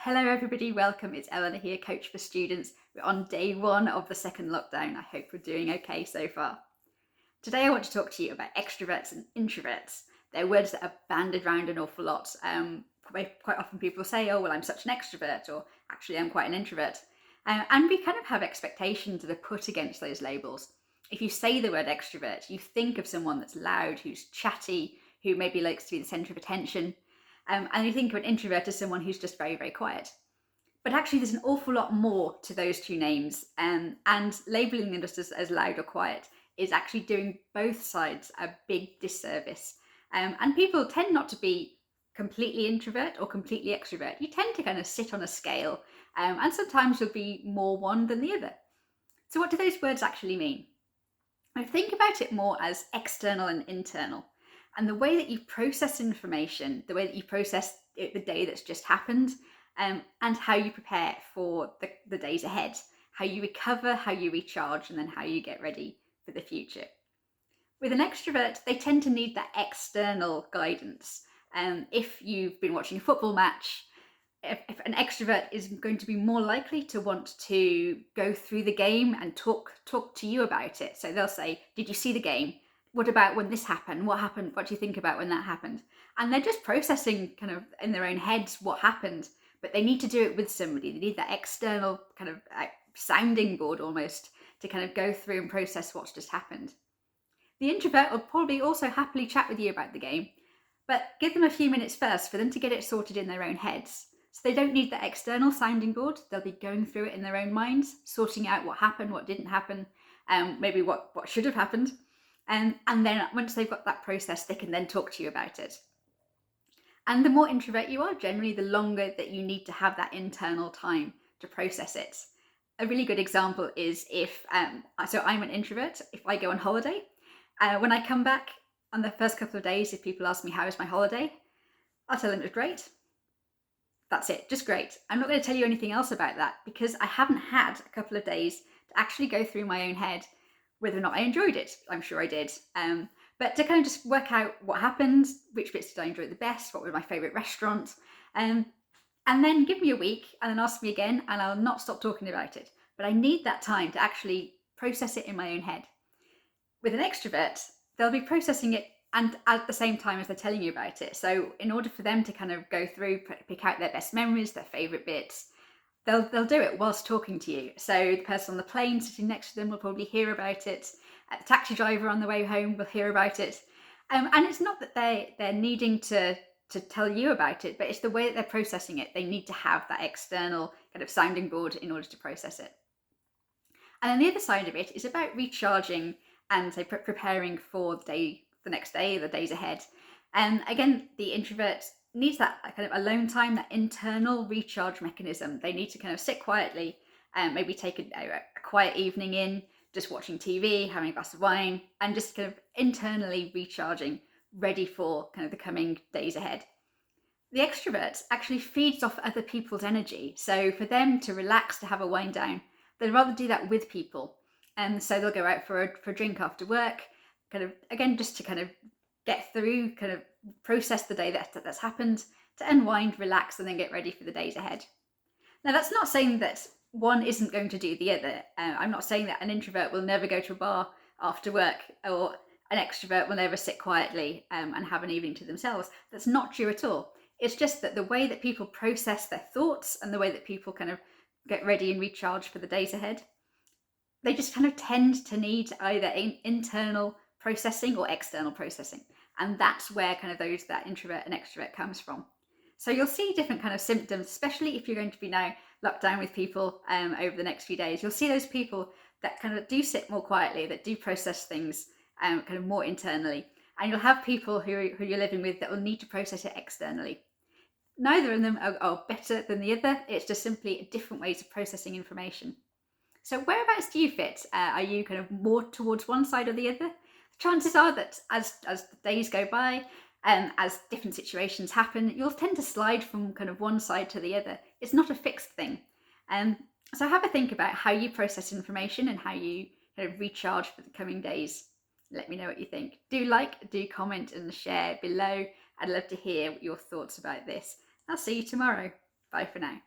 Hello everybody, welcome. It's Eleanor here, coach for students. We're on day one of the second lockdown. I hope we're doing okay so far. Today I want to talk to you about extroverts and introverts. They're words that are bandied around an awful lot. Quite often people say, oh, well, I'm such an extrovert, or actually I'm quite an introvert. And we kind of have expectations that are put against those labels. If you say the word extrovert, you think of someone that's loud, who's chatty, who maybe likes to be the centre of attention. And you think of an introvert as someone who's just very, very quiet. But actually, there's an awful lot more to those two names. And labeling them just as loud or quiet is actually doing both sides a big disservice. And people tend not to be completely introvert or completely extrovert. You tend to kind of sit on a scale, and sometimes you'll be more one than the other. So, what do those words actually mean? I think about it more as external and internal. And the way that you process information, the way that you process the day that's just happened, and how you prepare for the days ahead, how you recover, how you recharge, and then how you get ready for the future. With an extrovert, they tend to need that external guidance. If you've been watching a football match, if an extrovert is going to be more likely to want to go through the game and talk to you about it. So they'll say, did you see the game? What about when this happened? What happened? What do you think about when that happened? And they're just processing kind of in their own heads what happened, but they need to do it with somebody. They need that external kind of sounding board almost to kind of go through and process what's just happened. The introvert will probably also happily chat with you about the game, but give them a few minutes first for them to get it sorted in their own heads. So they don't need that external sounding board. They'll be going through it in their own minds, sorting out what happened, what didn't happen, maybe what should have happened. And then once they've got that process, they can then talk to you about it. And the more introvert you are, generally, the longer that you need to have that internal time to process it. A really good example is so I'm an introvert. If I go on holiday, when I come back on the first couple of days, if people ask me, how was my holiday? I'll tell them it was great. That's it, just great. I'm not going to tell you anything else about that because I haven't had a couple of days to actually go through my own head whether or not I enjoyed it. I'm sure I did. But to kind of just work out what happened, which bits did I enjoy the best, what were my favourite restaurants, and then give me a week and then ask me again and I'll not stop talking about it. But I need that time to actually process it in my own head. With an extrovert, they'll be processing it and at the same time as they're telling you about it. So in order for them to kind of go through, pick out their best memories, their favourite bits, they'll do it whilst talking to you. So the person on the plane sitting next to them will probably hear about it. The taxi driver on the way home will hear about it. And it's not that they're needing to tell you about it, but it's the way that they're processing it. They need to have that external kind of sounding board in order to process it. And then the other side of it is about recharging and say preparing for the next day, the days ahead. And again, the introvert needs that kind of alone time, that internal recharge mechanism. They need to kind of sit quietly and maybe take a quiet evening in, just watching TV, having a glass of wine, and just kind of internally recharging, ready for kind of the coming days ahead. The extrovert actually feeds off other people's energy. So for them to relax, to have a wind down, they'd rather do that with people. And so they'll go out for a drink after work, kind of, again, just to kind of get through, kind of process the day that's happened, to unwind, relax, and then get ready for the days ahead. Now, that's not saying that one isn't going to do the other. I'm not saying that an introvert will never go to a bar after work or an extrovert will never sit quietly and have an evening to themselves. That's not true at all. It's just that the way that people process their thoughts and the way that people kind of get ready and recharge for the days ahead, they just kind of tend to need either internal processing or external processing. And that's where kind of that introvert and extrovert comes from. So you'll see different kind of symptoms, especially if you're going to be now locked down with people over the next few days. You'll see those people that kind of do sit more quietly, that do process things kind of more internally. And you'll have people who you're living with that will need to process it externally. Neither of them are better than the other. It's just simply different ways of processing information. So whereabouts do you fit? Are you kind of more towards one side or the other? Chances are that as the days go by, as different situations happen, you'll tend to slide from kind of one side to the other. It's not a fixed thing. So have a think about how you process information and how you kind of recharge for the coming days. Let me know what you think. Do comment and share below. I'd love to hear your thoughts about this. I'll see you tomorrow. Bye for now.